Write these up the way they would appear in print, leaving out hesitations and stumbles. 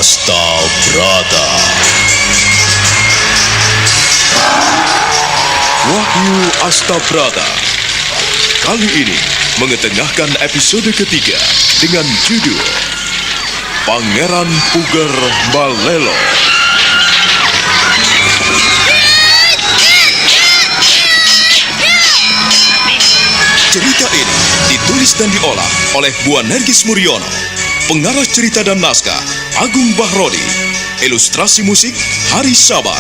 Astabrata. Wahyu Astabrata kali ini mengetengahkan episode ketiga dengan judul Pangeran Puger Balelo. Cerita ini ditulis dan diolah oleh Bu Nergis Muriono. Pengarah cerita dan naskah Agung Bahrodi. Ilustrasi musik Hari Sabar.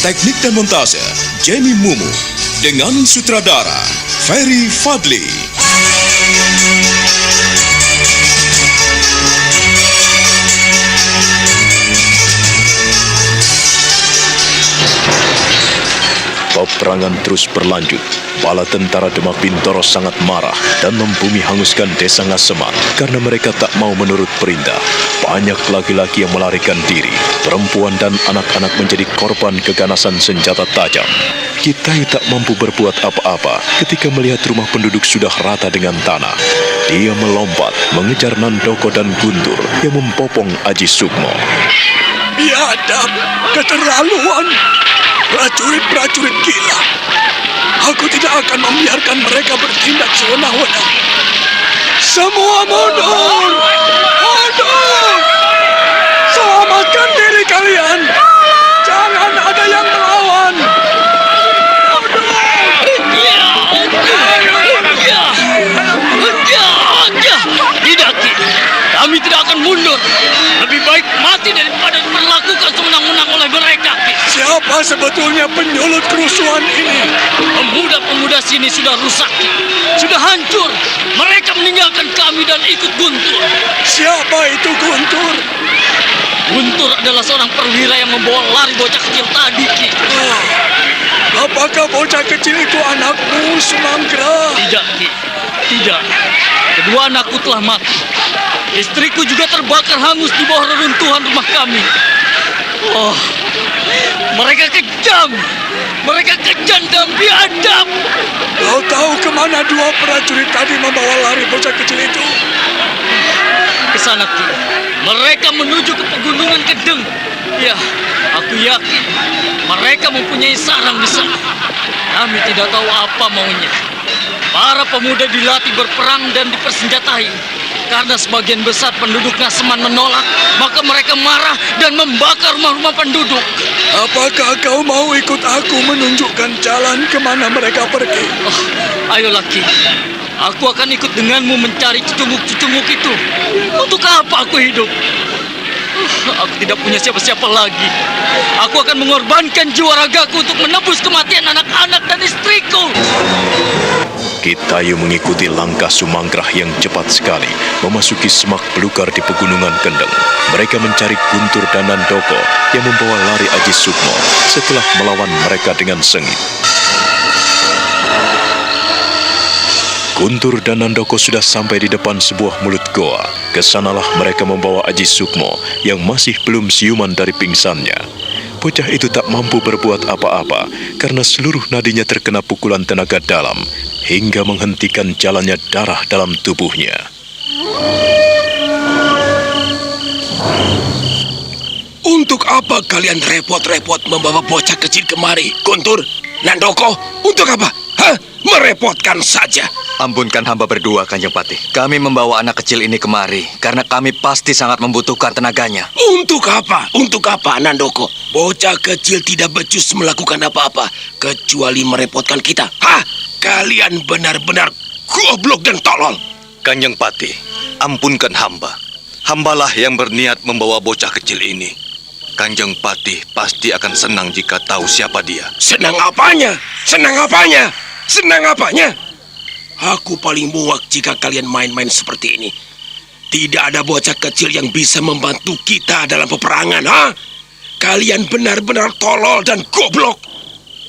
Teknik dan montase Jamie Mumu. Dengan sutradara Ferry Fadli. Peperangan terus berlanjut. Bala tentara Demak Bintoro sangat marah dan membumi hanguskan desa Ngaseman karena mereka tak mau menurut perintah. Banyak laki-laki yang melarikan diri. Perempuan dan anak-anak menjadi korban keganasan senjata tajam. Kitai tak mampu berbuat apa-apa ketika melihat rumah penduduk sudah rata dengan tanah. Dia melompat mengejar Nandoko dan Guntur yang membopong Aji Sukmo. Biadab, keterlaluan, prajurit-prajurit gila. Aku tidak akan membiarkan mereka bertindak sewenang-wenang. Semua mundur! Mundur! Selamatkan diri kalian! Jangan ada yang melawan! Tidak, Ki. Kami tidak akan mundur. Lebih baik mati daripada diperlakukan sewenang-wenang oleh mereka, Ki. Siapa sebetulnya penyulut kerusuhan ini? Pemuda-pemuda sini sudah rusak, Ki. Sudah hancur. Mereka meninggalkan kami dan ikut Guntur. Siapa itu Guntur? Guntur adalah seorang perwira yang membawa lari bocah kecil tadi, Ki. Apakah bocah kecil itu anakmu, Sumangkra? Tidak, Ki. Tidak. Kedua anakku telah mati. Istriku juga terbakar hangus di bawah reruntuhan rumah kami. Oh, mereka kejam. Mereka kejam dan biadab. Kau tahu kemana dua prajurit tadi membawa lari bocah kecil itu? Ke sana, Ki. Mereka menuju ke pegunungan Kedeng. Ya, aku yakin mereka mempunyai sarang di sana. Kami tidak tahu apa maunya. Para pemuda dilatih berperang dan dipersenjatai. Karena sebagian besar penduduk Ngaseman menolak, maka mereka marah dan membakar rumah-rumah penduduk. Apakah kau mau ikut aku menunjukkan jalan kemana mereka pergi? Oh, ayolah, Ki. Aku akan ikut denganmu mencari cucunguk-cucunguk itu. Untuk apa aku hidup? Aku tidak punya siapa-siapa lagi. Aku akan mengorbankan jiwa ragaku untuk menebus kematian anak-anak dan istriku. Kitayu mengikuti langkah Sumangkrah yang cepat sekali memasuki semak belukar di pegunungan Kendeng. Mereka mencari Guntur dan Nandoko yang membawa lari Aji Sukmo setelah melawan mereka dengan sengit. Guntur dan Nandoko sudah sampai di depan sebuah mulut goa. Kesanalah mereka membawa Aji Sukmo yang masih belum siuman dari pingsannya. Bocah itu tak mampu berbuat apa-apa karena seluruh nadinya terkena pukulan tenaga dalam hingga menghentikan jalannya darah dalam tubuhnya. Untuk apa kalian repot-repot membawa bocah kecil kemari, Guntur? Nandoko, untuk apa? Hah? Merepotkan saja. Ampunkan hamba berdua, Kanjeng Patih. Kami membawa anak kecil ini kemari karena kami pasti sangat membutuhkan tenaganya. Untuk apa? Untuk apa, Nandoko? Bocah kecil tidak becus melakukan apa-apa kecuali merepotkan kita. Hah? Kalian benar-benar goblok dan tolol. Kanjeng Patih, ampunkan hamba. Hambalah yang berniat membawa bocah kecil ini. Kanjeng Patih pasti akan senang jika tahu siapa dia. Senang apanya? Senang apanya? Senang apanya? Aku paling muak jika kalian main-main seperti ini. Tidak ada bocah kecil yang bisa membantu kita dalam peperangan, ha? Kalian benar-benar tolol dan goblok.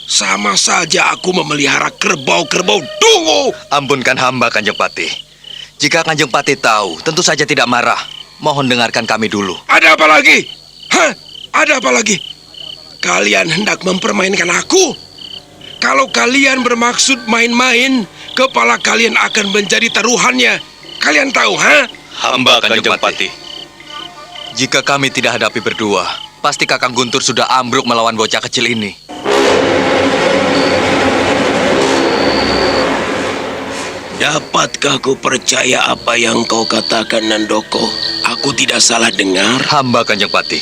Sama saja aku memelihara kerbau-kerbau dungu. Ampunkan hamba, Kanjeng Patih. Jika Kanjeng Patih tahu, tentu saja tidak marah. Mohon dengarkan kami dulu. Ada apa lagi? Hah? Ada apa lagi? Kalian hendak mempermainkan aku? Kalau kalian bermaksud main-main, kepala kalian akan menjadi taruhannya. Kalian tahu, ha? Hamba Kanjeng Patih. Jika kami tidak hadapi berdua, pasti Kakang Guntur sudah ambruk melawan bocah kecil ini. Dapatkah ku percaya apa yang kau katakan, Nandoko? Aku tidak salah dengar. Hamba Kanjeng Pati.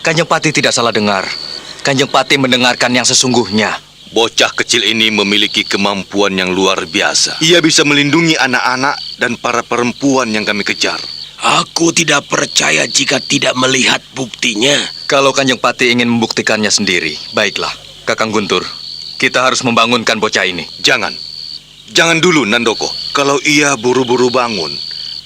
Kanjeng Pati tidak salah dengar. Kanjeng Pati mendengarkan yang sesungguhnya. Bocah kecil ini memiliki kemampuan yang luar biasa. Ia bisa melindungi anak-anak dan para perempuan yang kami kejar. Aku tidak percaya jika tidak melihat buktinya. Kalau Kanjeng Pati ingin membuktikannya sendiri, baiklah. Kakang Guntur, kita harus membangunkan bocah ini. Jangan dulu, Nandoko. Kalau ia buru-buru bangun,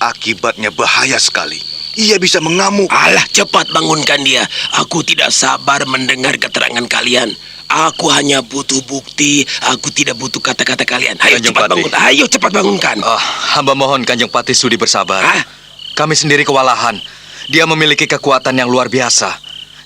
akibatnya bahaya sekali. Ia bisa mengamuk. Alah, cepat bangunkan dia. Aku tidak sabar mendengar keterangan kalian. Aku hanya butuh bukti. Aku tidak butuh kata-kata kalian. Ayo Kanjeng cepat Pati. bangun. Ayo cepat bangunkan. Hamba mohon Kanjeng Pati sudi bersabar. Hah? Kami sendiri kewalahan. Dia memiliki kekuatan yang luar biasa.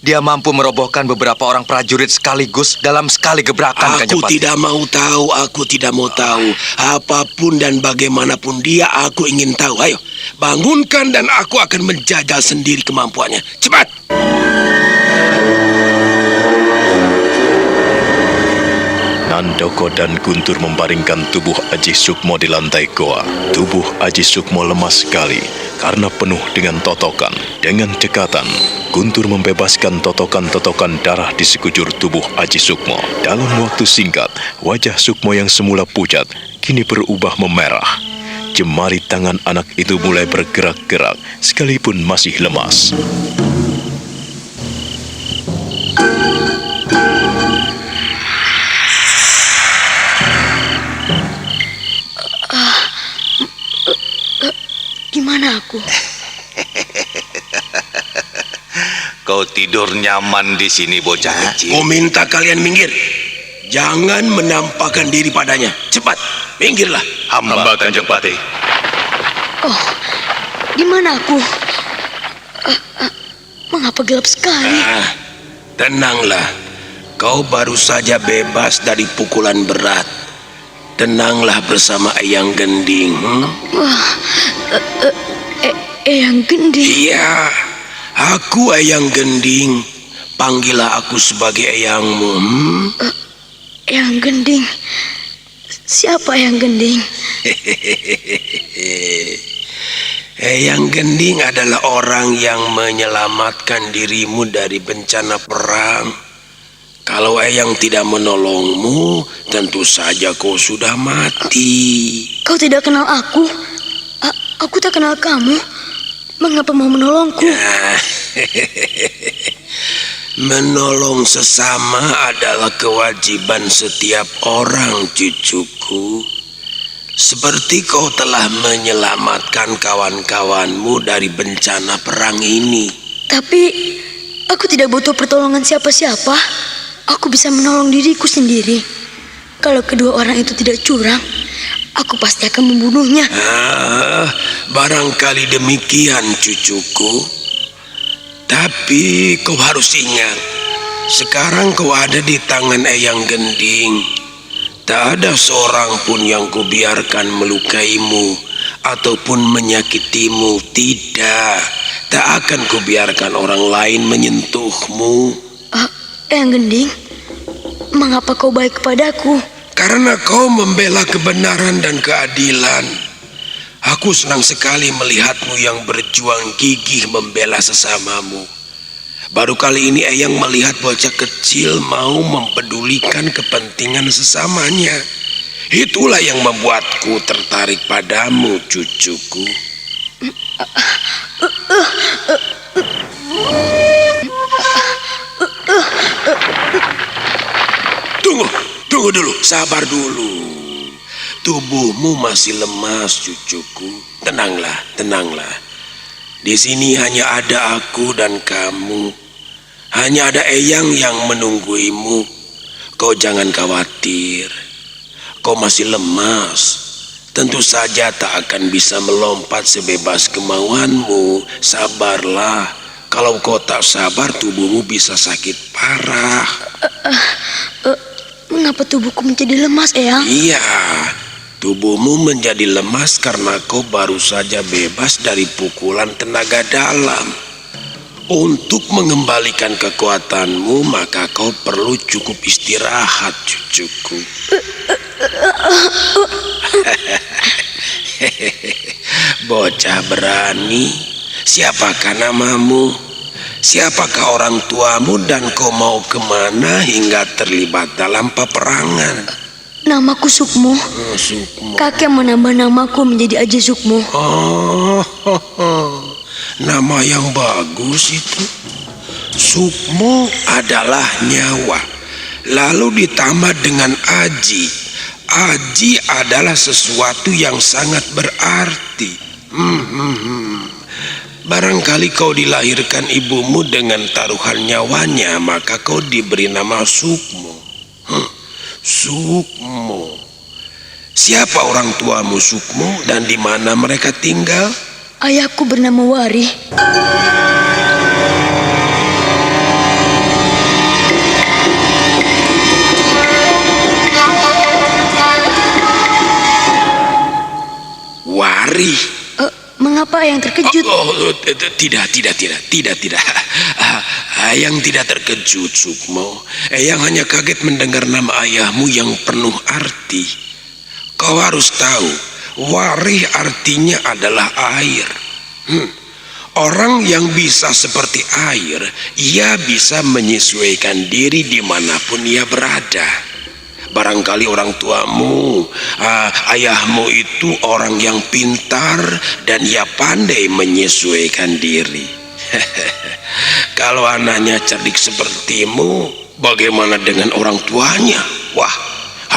Dia mampu merobohkan beberapa orang prajurit sekaligus dalam sekali gebrakan, Kanjeng Aku Pati. tidak mau tahu. Aku tidak mau tahu. Apapun dan bagaimanapun dia, aku ingin tahu. Ayo, bangunkan dan aku akan menjajal sendiri kemampuannya. Cepat! Nandoko dan Guntur membaringkan tubuh Aji Sukmo di lantai goa. Tubuh Aji Sukmo lemas sekali karena penuh dengan totokan. Dengan cekatan, Guntur membebaskan totokan-totokan darah di sekujur tubuh Aji Sukmo. Dalam waktu singkat, wajah Sukmo yang semula pucat kini berubah memerah. Jemari tangan anak itu mulai bergerak-gerak sekalipun masih lemas. Gimana aku? Kau tidur nyaman di sini, bocah kecil. Ku minta kalian minggir. Jangan menampakkan diri padanya. Cepat, minggirlah. Hamba Kanjeng Pati. Oh, gimana aku? Mengapa gelap sekali? Tenanglah. Kau baru saja bebas dari pukulan berat. Tenanglah bersama Eyang Gending. Eyang Gending. Iya, aku Eyang Gending. Panggillah aku sebagai eyangmu. Eyang Gending. Siapa Eyang Gending? Eyang Gending adalah orang yang menyelamatkan dirimu dari bencana perang. Kalau Eyang tidak menolongmu, tentu saja kau sudah mati. Kau tidak kenal aku? Aku tak kenal kamu. Mengapa mau menolongku? Menolong sesama adalah kewajiban setiap orang, cucuku. Seperti kau telah menyelamatkan kawan-kawanmu dari bencana perang ini. Tapi aku tidak butuh pertolongan siapa-siapa. Aku bisa menolong diriku sendiri. Kalau kedua orang itu tidak curang, aku pasti akan membunuhnya. Barangkali demikian, cucuku. Tapi kau harus ingat, sekarang kau ada di tangan Eyang Gending. Tak ada seorang pun yang kubiarkan melukaimu ataupun menyakitimu. Tidak, tak akan kubiarkan orang lain menyentuhmu. Eyang Gending, mengapa kau baik kepadaku? Karena kau membela kebenaran dan keadilan. Aku senang sekali melihatmu yang berjuang gigih membela sesamamu. Baru kali ini Eyang melihat bocah kecil mau mempedulikan kepentingan sesamanya. Itulah yang membuatku tertarik padamu, cucuku. Tunggu dulu, sabar dulu. Tubuhmu masih lemas, cucuku. Tenanglah. Di sini hanya ada aku dan kamu. Hanya ada Eyang yang menungguimu. Kau jangan khawatir. Kau masih lemas. Tentu saja tak akan bisa melompat sebebas kemauanmu. Sabarlah. Kalau kau tak sabar, tubuhmu bisa sakit parah. Mengapa tubuhku menjadi lemas, Eyang? Iya, tubuhmu menjadi lemas karena kau baru saja bebas dari pukulan tenaga dalam. Untuk mengembalikan kekuatanmu, maka kau perlu cukup istirahat, cucuku. Bocah berani, siapakah namamu? Siapakah orang tuamu dan kau mau kemana hingga terlibat dalam peperangan? Namaku Sukmo. Sukmo. Kakek menambah namaku menjadi Aji Sukmo. Oh, nama yang bagus itu. Sukmo adalah nyawa. Lalu ditambah dengan Aji. Aji adalah sesuatu yang sangat berarti. Barangkali kau dilahirkan ibumu dengan taruhan nyawanya, maka kau diberi nama Sukmo. Sukmo. Siapa orang tuamu, Sukmo, dan di mana mereka tinggal? Ayahku bernama Wari. Wari. Mengapa yang terkejut? Tidak. Ayang tidak terkejut, Sukmo. Ayang hanya kaget mendengar nama ayahmu yang penuh arti. Kau harus tahu, Wari artinya adalah air. Orang yang bisa seperti air, ia bisa menyesuaikan diri dimanapun ia berada. Barangkali orang tuamu, ayahmu itu orang yang pintar dan ia pandai menyesuaikan diri. Kalau anaknya cerdik sepertimu, bagaimana dengan orang tuanya? Wah,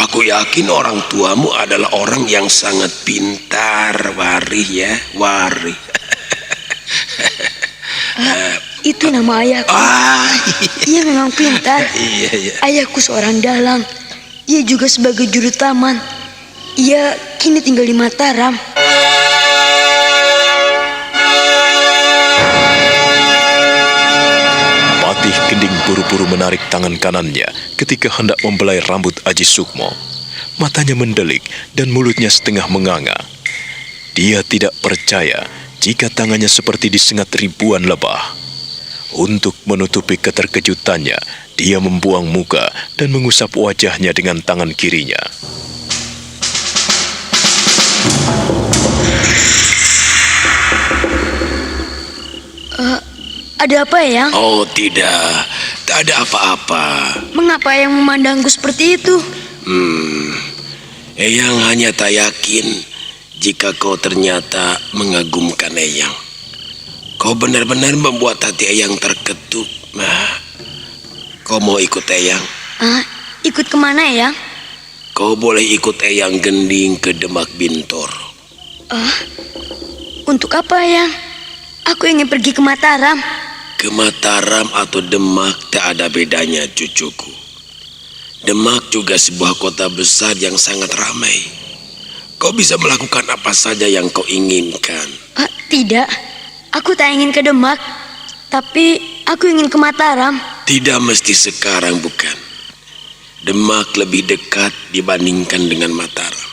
aku yakin orang tuamu adalah orang yang sangat pintar, Wari ya, Wari. Itu nama ayahku. Ia memang pintar. Iya. Ayahku seorang dalang. Ia juga sebagai juru taman. Ia kini tinggal di Mataram. Patih Gending buru-buru menarik tangan kanannya ketika hendak membelai rambut Aji Sukmo. Matanya mendelik dan mulutnya setengah menganga. Dia tidak percaya jika tangannya seperti disengat ribuan lebah. Untuk menutupi keterkejutannya, dia membuang muka dan mengusap wajahnya dengan tangan kirinya. Ada apa, Eyang? Oh tidak ada apa-apa. Mengapa Eyang memandangku seperti itu? Eyang hanya tak yakin jika kau ternyata mengagumkan Eyang. Kau benar-benar membuat hati Eyang terketuk. Kau mau ikut Eyang? Ikut kemana, Eyang? Kau boleh ikut Eyang Gending ke Demak Bintor. Untuk apa, Eyang? Aku ingin pergi ke Mataram. Ke Mataram atau Demak tak ada bedanya, cucuku. Demak juga sebuah kota besar yang sangat ramai. Kau bisa melakukan apa saja yang kau inginkan. Tidak. Aku tak ingin ke Demak, tapi aku ingin ke Mataram. Tidak mesti sekarang, bukan? Demak lebih dekat dibandingkan dengan Mataram.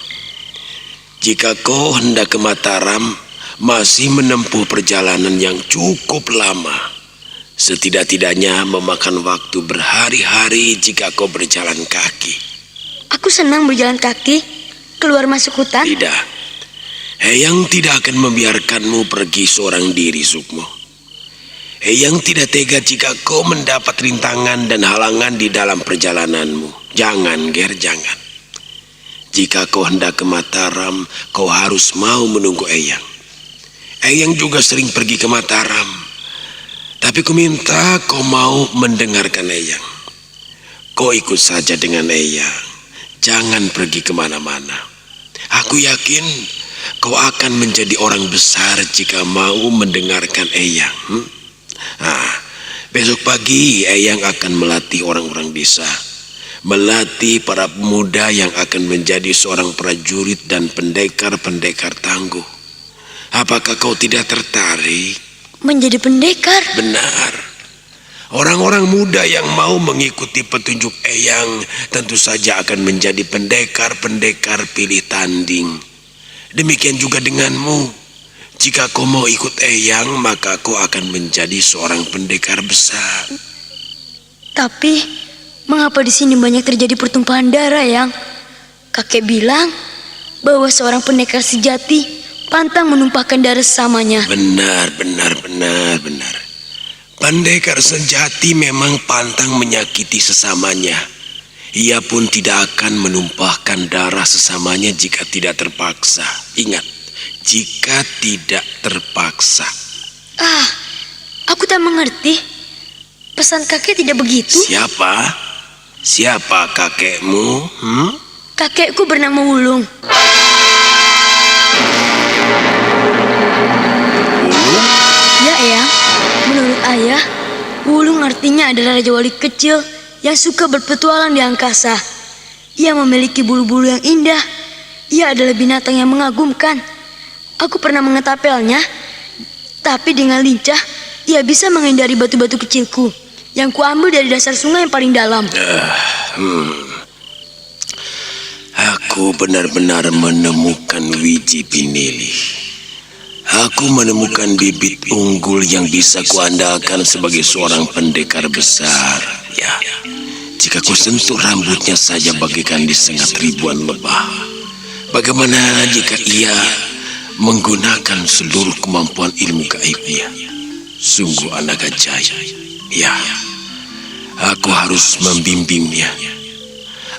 Jika kau hendak ke Mataram, masih menempuh perjalanan yang cukup lama. Setidak-tidaknya memakan waktu berhari-hari jika kau berjalan kaki. Aku senang berjalan kaki, keluar masuk hutan. Tidak. Eyang tidak akan membiarkanmu pergi seorang diri, Sukmo. Eyang tidak tega jika kau mendapat rintangan dan halangan di dalam perjalananmu. Jangan, Ger, jangan. Jika kau hendak ke Mataram, kau harus mau menunggu Eyang. Eyang juga sering pergi ke Mataram. Tapi ku minta kau mau mendengarkan Eyang. Kau ikut saja dengan Eyang. Jangan pergi kemana-mana. Aku yakin kau akan menjadi orang besar jika mau mendengarkan Eyang. Besok pagi Eyang akan melatih orang-orang desa. Melatih para pemuda yang akan menjadi seorang prajurit dan pendekar-pendekar tangguh. Apakah kau tidak tertarik? Menjadi pendekar? Benar. Orang-orang muda yang mau mengikuti petunjuk Eyang tentu saja akan menjadi pendekar-pendekar pilih tanding. Demikian juga denganmu. Jika kau mau ikut Eyang, maka kau akan menjadi seorang pendekar besar. Tapi, mengapa di sini banyak terjadi pertumpahan darah, Yang? Kakek bilang bahwa seorang pendekar sejati pantang menumpahkan darah sesamanya. Benar. Pendekar sejati memang pantang menyakiti sesamanya. Ia pun tidak akan menumpahkan darah sesamanya jika tidak terpaksa. Ingat, jika tidak terpaksa. Aku tak mengerti. Pesan kakek tidak begitu. Siapa kakekmu? Kakekku bernama Wulung. Ya, Eyang. Menurut ayah, Wulung artinya adalah Raja Wali kecil yang suka berpetualang di angkasa. Ia memiliki bulu-bulu yang indah. Ia adalah binatang yang mengagumkan. Aku pernah mengetapelnya, tapi dengan lincah ia bisa menghindari batu-batu kecilku yang kuambil dari dasar sungai yang paling dalam. Aku benar-benar menemukan wiji pinili. Aku menemukan bibit unggul yang bisa kuandalkan sebagai seorang pendekar besar. Ya, jika ku sentuh rambutnya saja bagaikan disengat ribuan lebah. Bagaimana jika ia menggunakan seluruh kemampuan ilmu gaibnya? Sungguh anak ajaib. Ya, aku harus membimbingnya.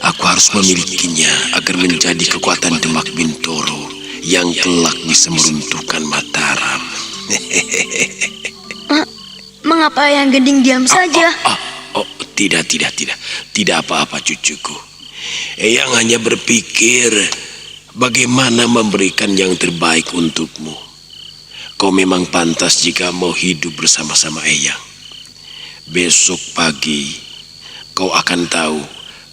Aku harus memilikinya agar menjadi kekuatan Demak Bintoro yang kelak bisa meruntuhkan Mataram. Mengapa Eyang Gending diam saja? Tidak apa-apa cucuku. Eyang hanya berpikir bagaimana memberikan yang terbaik untukmu. Kau memang pantas jika mau hidup bersama-sama Eyang. Besok pagi kau akan tahu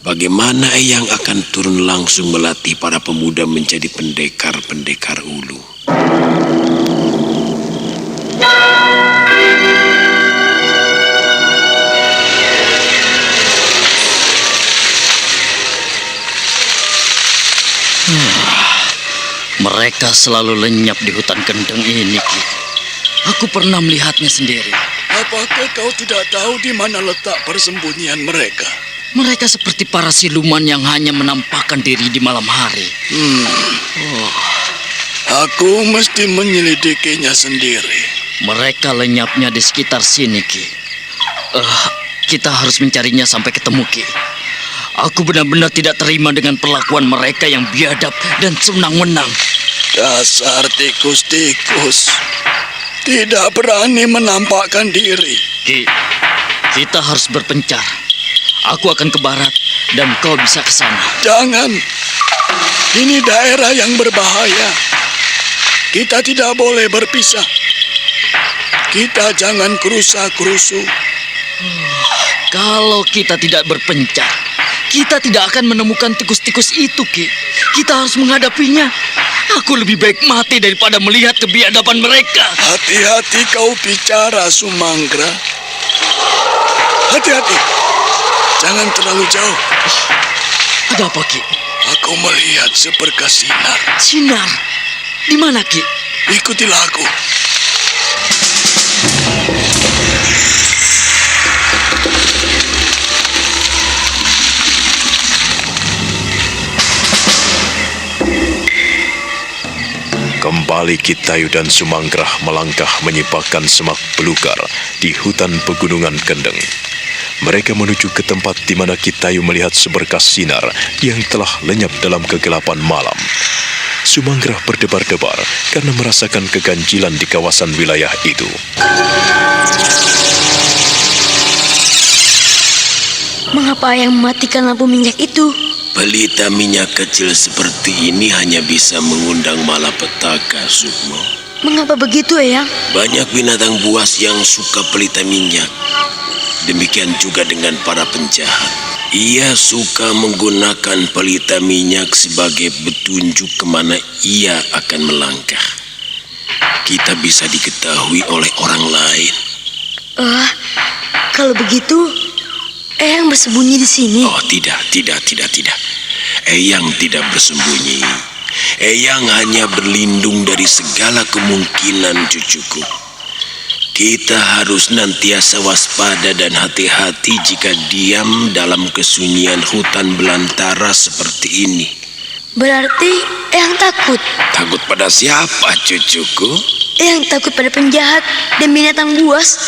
bagaimana Eyang akan turun langsung melatih para pemuda menjadi pendekar-pendekar ulu. Mereka selalu lenyap di hutan kendeng ini, Ki. Aku pernah melihatnya sendiri. Apakah kau tidak tahu di mana letak persembunyian mereka? Mereka seperti para siluman yang hanya menampakkan diri di malam hari. Aku mesti menyelidikinya sendiri. Mereka lenyapnya di sekitar sini, Ki. Kita harus mencarinya sampai ketemu, Ki. Aku benar-benar tidak terima dengan perlakuan mereka yang biadab dan senang-menang. Dasar tikus-tikus. Tidak berani menampakkan diri. Ki, kita harus berpencar. Aku akan ke barat dan kau bisa ke sana. Jangan. Ini daerah yang berbahaya. Kita tidak boleh berpisah. Kita jangan kerusa-kerusu. Kalau kita tidak berpencar, kita tidak akan menemukan tikus-tikus itu, Ki. Kita harus menghadapinya. Aku lebih baik mati daripada melihat kebiadaban mereka. Hati-hati kau bicara, Sumanggra. Hati-hati. Jangan terlalu jauh. Ada apa, Ki? Aku melihat seberkas sinar. Sinar? Di mana, Ki? Ikutilah aku. Kembali Kitayu dan Sumanggrah melangkah menyipakkan semak belukar di hutan pegunungan Kendeng. Mereka menuju ke tempat di mana Kitayu melihat seberkas sinar yang telah lenyap dalam kegelapan malam. Sumanggrah berdebar-debar karena merasakan keganjilan di kawasan wilayah itu. Mengapa yang mematikan lampu minyak itu? Pelita minyak kecil seperti ini hanya bisa mengundang malapetaka, Sukmo. Mengapa begitu, Eyang? Banyak binatang buas yang suka pelita minyak. Demikian juga dengan para penjahat. Ia suka menggunakan pelita minyak sebagai petunjuk kemana ia akan melangkah. Kita bisa diketahui oleh orang lain. Kalau begitu, Eyang bersembunyi di sini. Oh, tidak. Eyang tidak bersembunyi. Eyang hanya berlindung dari segala kemungkinan, cucuku. Kita harus nantiasa waspada dan hati-hati jika diam dalam kesunyian hutan belantara seperti ini. Berarti Eyang takut. Takut pada siapa, cucuku? Eyang takut pada penjahat dan binatang buas.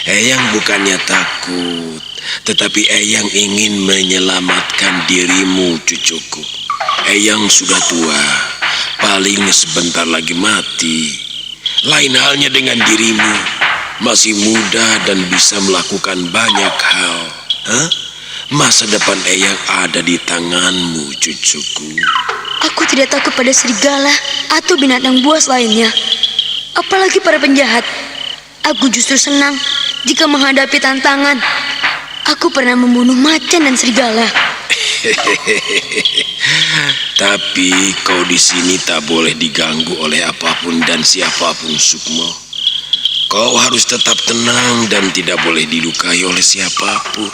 Eyang bukannya takut, tetapi Eyang ingin menyelamatkan dirimu, cucuku. Eyang sudah tua, paling sebentar lagi mati. Lain halnya dengan dirimu, masih muda dan bisa melakukan banyak hal. Masa depan Eyang ada di tanganmu, cucuku. Aku tidak takut pada serigala atau binatang buas lainnya. Apalagi para penjahat. Aku justru senang jika menghadapi tantangan. Aku pernah membunuh macan dan serigala. Tapi kau di sini tak boleh diganggu oleh apapun dan siapapun, Sukmo. Kau harus tetap tenang dan tidak boleh dilukai oleh siapapun.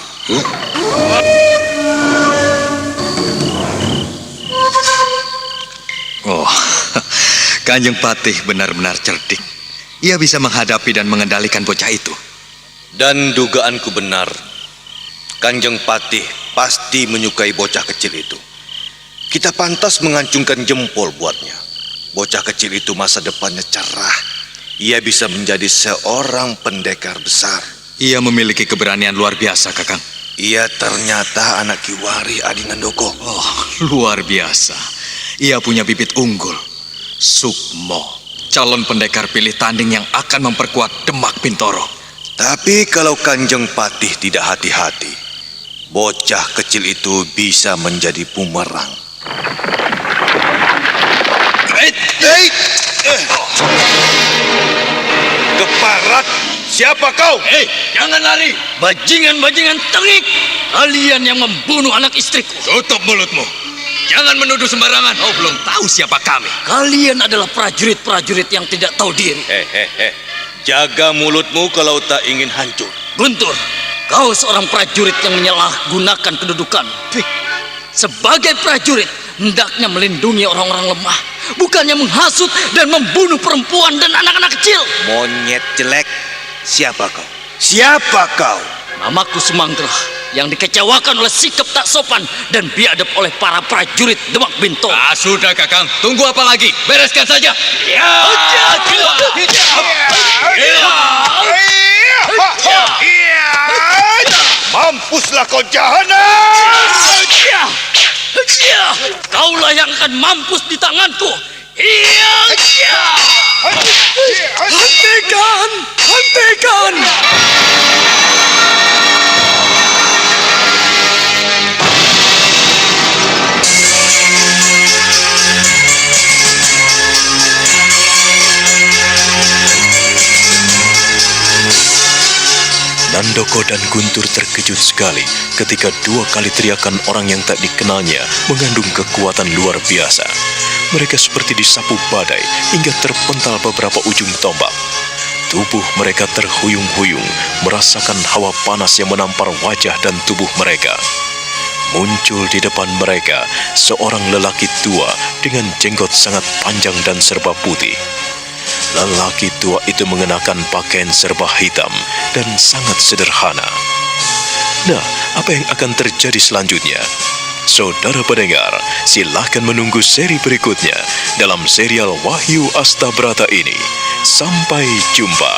Oh, Kanjeng Patih benar-benar cerdik. Ia bisa menghadapi dan mengendalikan bocah itu. Dan dugaanku benar. Kanjeng Patih pasti menyukai bocah kecil itu. Kita pantas mengacungkan jempol buatnya. Bocah kecil itu masa depannya cerah. Ia bisa menjadi seorang pendekar besar. Ia memiliki keberanian luar biasa, Kakang. Ia ternyata anak Kiwari Adinandoko. Oh, luar biasa. Ia punya bibit unggul. Sukmo, calon pendekar pilih tanding yang akan memperkuat Demak Bintoro. Tapi kalau Kanjeng Patih tidak hati-hati, bocah kecil itu bisa menjadi bumerang. Keparat, siapa kau? Jangan lari. Bajingan-bajingan tengik. Kalian yang membunuh anak istriku. Tutup mulutmu. Jangan menuduh sembarangan. Kau belum tahu siapa kami. Kalian adalah prajurit-prajurit yang tidak tahu diri. Jaga mulutmu kalau tak ingin hancur. Guntur, kau seorang prajurit yang menyalahgunakan kedudukan. Sebagai prajurit, hendaknya melindungi orang-orang lemah, bukannya menghasut dan membunuh perempuan dan anak-anak kecil. Monyet jelek, siapa kau? Siapa kau? Namaku Sumanggala, yang dikecewakan oleh sikap tak sopan dan biadab oleh para prajurit Demak Bintoro. Sudah, Kakang. Tunggu apa lagi? Bereskan saja. Mampuslah kau jahanam! Kaulah yang akan mampus di tanganku. Hentikan! Hentikan! Nandoko dan Guntur terkejut sekali ketika dua kali teriakan orang yang tak dikenalnya mengandung kekuatan luar biasa. Mereka seperti disapu badai hingga terpental beberapa ujung tombak. Tubuh mereka terhuyung-huyung, merasakan hawa panas yang menampar wajah dan tubuh mereka. Muncul di depan mereka seorang lelaki tua dengan jenggot sangat panjang dan serba putih. Lelaki tua itu mengenakan pakaian serba hitam dan sangat sederhana. Nah, apa yang akan terjadi selanjutnya? Saudara pendengar, silakan menunggu seri berikutnya dalam serial Wahyu Astabrata ini. Sampai jumpa.